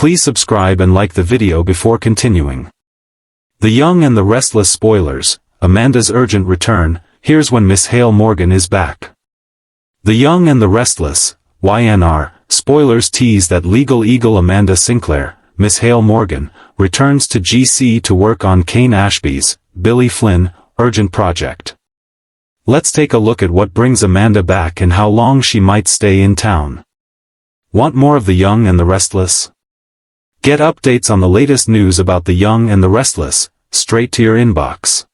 Please subscribe and like the video before continuing. The Young and the Restless spoilers, Amanda's urgent return. Here's when Miss Hale Morgan is back. The Young and the Restless, YNR, spoilers tease that legal eagle Amanda Sinclair, Miss Hale Morgan, returns to GC to work on Kane Ashby's, Billy Flynn, urgent project. Let's take a look at what brings Amanda back and how long she might stay in town. Want more of The Young and the Restless? Get updates on the latest news about The Young and the Restless, straight to your inbox.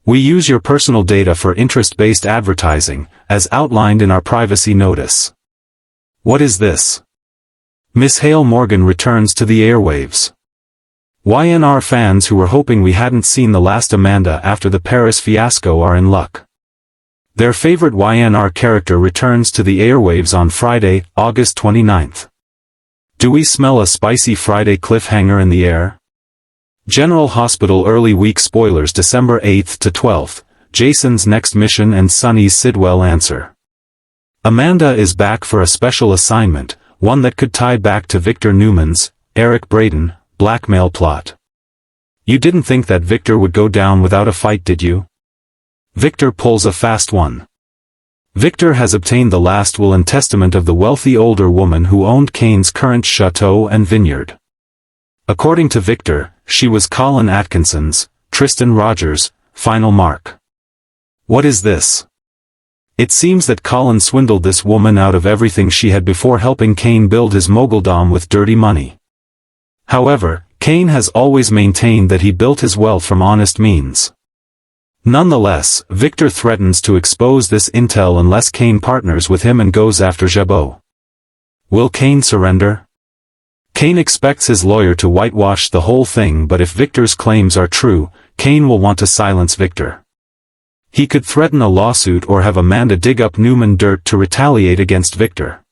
We use your personal data for interest-based advertising, as outlined in our privacy notice. What is this? Miss Hale Morgan returns to the airwaves. YNR fans who were hoping we hadn't seen the last Amanda after the Paris fiasco are in luck. Their favorite YNR character returns to the airwaves on Friday, August 29th. Do we smell a spicy Friday cliffhanger in the air? General Hospital early week spoilers December 8th to 12th, Jason's next mission and Sunny's Sidwell answer. Amanda is back for a special assignment, one that could tie back to Victor Newman's, Eric Braeden, blackmail plot. You didn't think that Victor would go down without a fight, did you? Victor pulls a fast one. Victor has obtained the last will and testament of the wealthy older woman who owned Kane's current chateau and vineyard. According to Victor, she was Colin Atkinson's, Tristan Rogers' final mark. What is this? It seems that Colin swindled this woman out of everything she had before helping Kane build his moguldom with dirty money. However, Kane has always maintained that he built his wealth from honest means. Nonetheless, Victor threatens to expose this intel unless Kane partners with him and goes after Jabot. Will Kane surrender? Kane expects his lawyer to whitewash the whole thing, but if Victor's claims are true, Kane will want to silence Victor. He could threaten a lawsuit or have Amanda dig up Newman dirt to retaliate against Victor.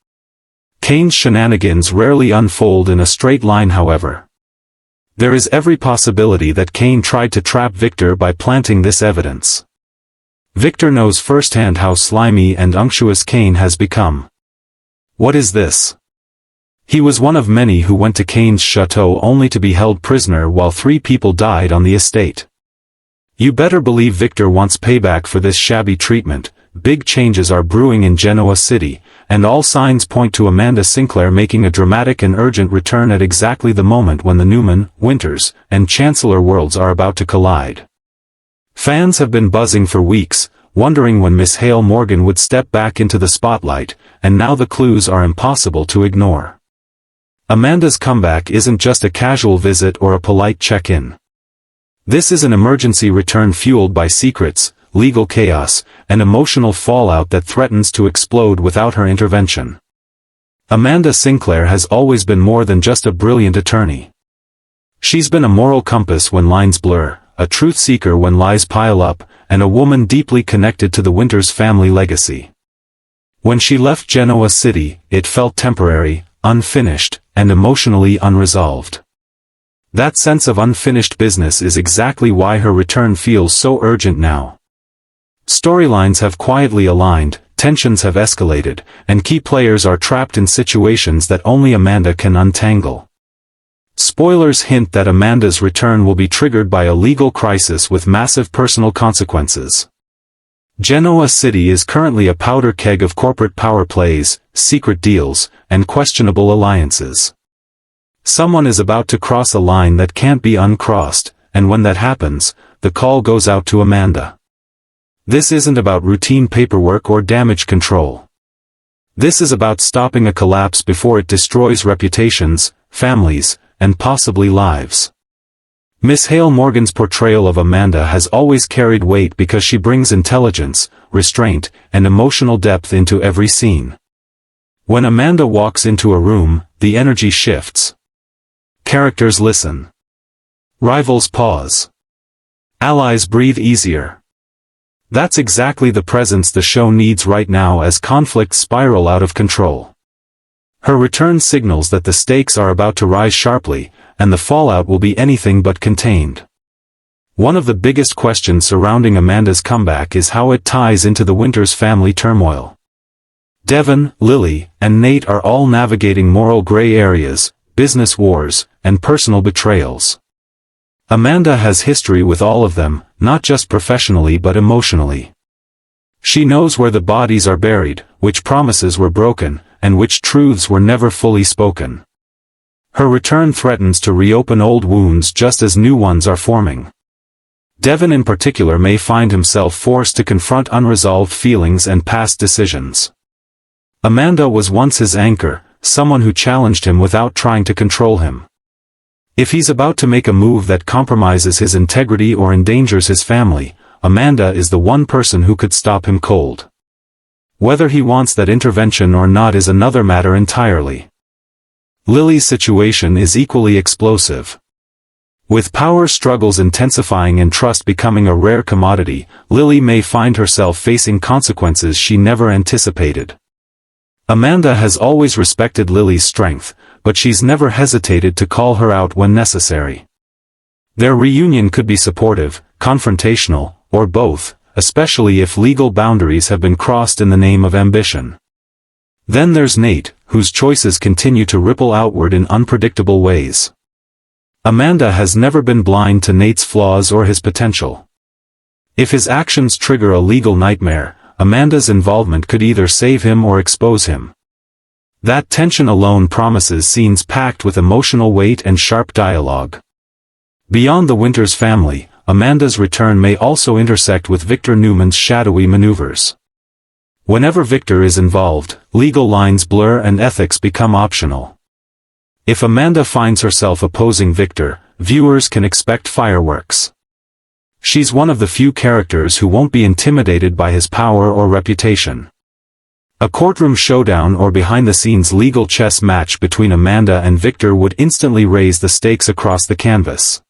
Kane's shenanigans rarely unfold in a straight line, however. There is every possibility that Kane tried to trap Victor by planting this evidence. Victor knows firsthand how slimy and unctuous Kane has become. What is this? He was one of many who went to Kane's chateau only to be held prisoner while 3 people died on the estate. You better believe Victor wants payback for this shabby treatment. Big changes are brewing in Genoa City, and all signs point to Amanda Sinclair making a dramatic and urgent return at exactly the moment when the Newman, Winters, and Chancellor worlds are about to collide. Fans have been buzzing for weeks, wondering when Miss Hale Morgan would step back into the spotlight, and now the clues are impossible to ignore. Amanda's comeback isn't just a casual visit or a polite check-in. This is an emergency return fueled by secrets, legal chaos, and emotional fallout that threatens to explode without her intervention. Amanda Sinclair has always been more than just a brilliant attorney. She's been a moral compass when lines blur, a truth seeker when lies pile up, and a woman deeply connected to the Winters family legacy. When she left Genoa City, it felt temporary, unfinished, and emotionally unresolved. That sense of unfinished business is exactly why her return feels so urgent now. Storylines have quietly aligned, tensions have escalated, and key players are trapped in situations that only Amanda can untangle. Spoilers hint that Amanda's return will be triggered by a legal crisis with massive personal consequences. Genoa City is currently a powder keg of corporate power plays, secret deals, and questionable alliances. Someone is about to cross a line that can't be uncrossed, and when that happens, the call goes out to Amanda. This isn't about routine paperwork or damage control. This is about stopping a collapse before it destroys reputations, families, and possibly lives. Miss Hale Morgan's portrayal of Amanda has always carried weight because she brings intelligence, restraint, and emotional depth into every scene. When Amanda walks into a room, the energy shifts. Characters listen. Rivals pause. Allies breathe easier. That's exactly the presence the show needs right now as conflicts spiral out of control. Her return signals that the stakes are about to rise sharply, and the fallout will be anything but contained. One of the biggest questions surrounding Amanda's comeback is how it ties into the Winters family turmoil. Devon, Lily, and Nate are all navigating moral gray areas, business wars, and personal betrayals. Amanda has history with all of them, not just professionally but emotionally. She knows where the bodies are buried, which promises were broken, and which truths were never fully spoken. Her return threatens to reopen old wounds just as new ones are forming. Devon in particular may find himself forced to confront unresolved feelings and past decisions. Amanda was once his anchor, someone who challenged him without trying to control him. If he's about to make a move that compromises his integrity or endangers his family, Amanda is the one person who could stop him cold. Whether he wants that intervention or not is another matter entirely. Lily's situation is equally explosive. With power struggles intensifying and trust becoming a rare commodity, Lily may find herself facing consequences she never anticipated. Amanda has always respected Lily's strength, but she's never hesitated to call her out when necessary. Their reunion could be supportive, confrontational, or both, especially if legal boundaries have been crossed in the name of ambition. Then there's Nate, whose choices continue to ripple outward in unpredictable ways. Amanda has never been blind to Nate's flaws or his potential. If his actions trigger a legal nightmare, Amanda's involvement could either save him or expose him. That tension alone promises scenes packed with emotional weight and sharp dialogue. Beyond the Winters family, Amanda's return may also intersect with Victor Newman's shadowy maneuvers. Whenever Victor is involved, legal lines blur and ethics become optional. If Amanda finds herself opposing Victor, viewers can expect fireworks. She's one of the few characters who won't be intimidated by his power or reputation. A courtroom showdown or behind-the-scenes legal chess match between Amanda and Victor would instantly raise the stakes across the canvas.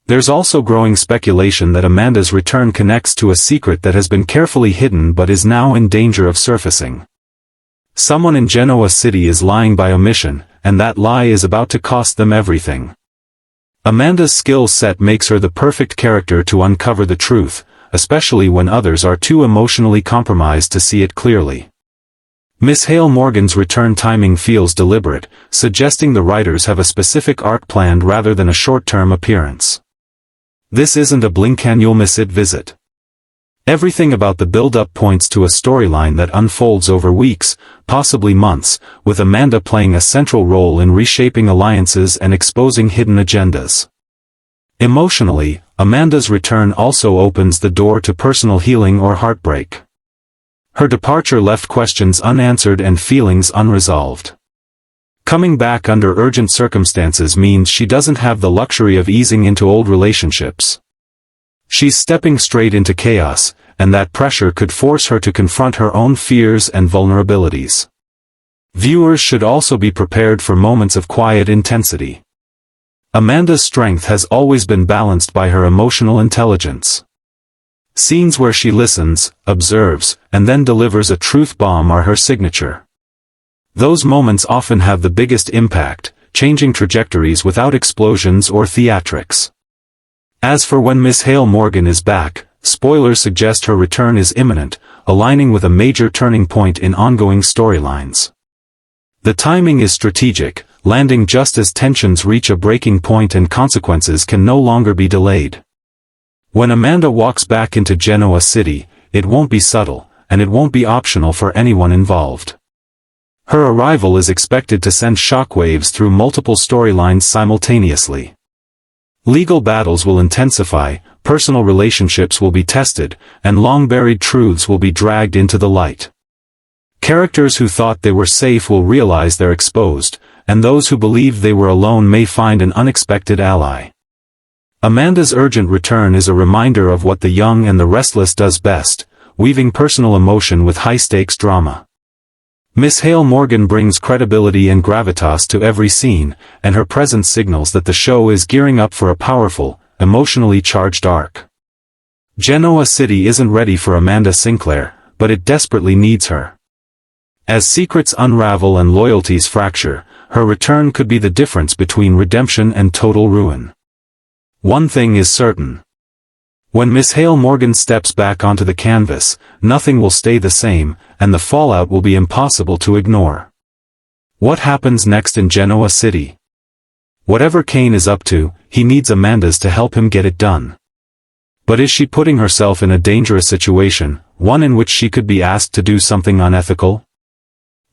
There's also growing speculation that Amanda's return connects to a secret that has been carefully hidden but is now in danger of surfacing. Someone in Genoa City is lying by omission, and that lie is about to cost them everything. Amanda's skill set makes her the perfect character to uncover the truth, especially when others are too emotionally compromised to see it clearly. Miss Hale Morgan's return timing feels deliberate, suggesting the writers have a specific arc planned rather than a short-term appearance. This isn't a blink-and-you'll-miss-it visit. Everything about the build-up points to a storyline that unfolds over weeks, possibly months, with Amanda playing a central role in reshaping alliances and exposing hidden agendas. Emotionally, Amanda's return also opens the door to personal healing or heartbreak. Her departure left questions unanswered and feelings unresolved. Coming back under urgent circumstances means she doesn't have the luxury of easing into old relationships. She's stepping straight into chaos, and that pressure could force her to confront her own fears and vulnerabilities. Viewers should also be prepared for moments of quiet intensity. Amanda's strength has always been balanced by her emotional intelligence. Scenes where she listens, observes, and then delivers a truth bomb are her signature. Those moments often have the biggest impact, changing trajectories without explosions or theatrics. As for when Miss Hale Morgan is back, spoilers suggest her return is imminent, aligning with a major turning point in ongoing storylines. The timing is strategic, landing just as tensions reach a breaking point and consequences can no longer be delayed. When Amanda walks back into Genoa City, it won't be subtle, and it won't be optional for anyone involved. Her arrival is expected to send shockwaves through multiple storylines simultaneously. Legal battles will intensify, personal relationships will be tested, and long-buried truths will be dragged into the light. Characters who thought they were safe will realize they're exposed, and those who believed they were alone may find an unexpected ally. Amanda's urgent return is a reminder of what The Young and the Restless does best, weaving personal emotion with high-stakes drama. Miss Hale Morgan brings credibility and gravitas to every scene, and her presence signals that the show is gearing up for a powerful, emotionally charged arc. Genoa City isn't ready for Amanda Sinclair, but it desperately needs her. As secrets unravel and loyalties fracture, her return could be the difference between redemption and total ruin. One thing is certain. When Miss Hale Morgan steps back onto the canvas, nothing will stay the same, and the fallout will be impossible to ignore. What happens next in Genoa City? Whatever Kane is up to, he needs Amanda's to help him get it done. But is she putting herself in a dangerous situation, one in which she could be asked to do something unethical?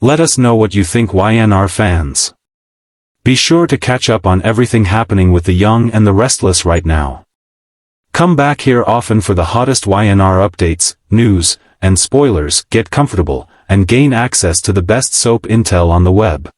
Let us know what you think, YNR fans. Be sure to catch up on everything happening with The Young and the Restless right now. Come back here often for the hottest YNR updates, news, and spoilers. Get comfortable, and gain access to the best soap intel on the web.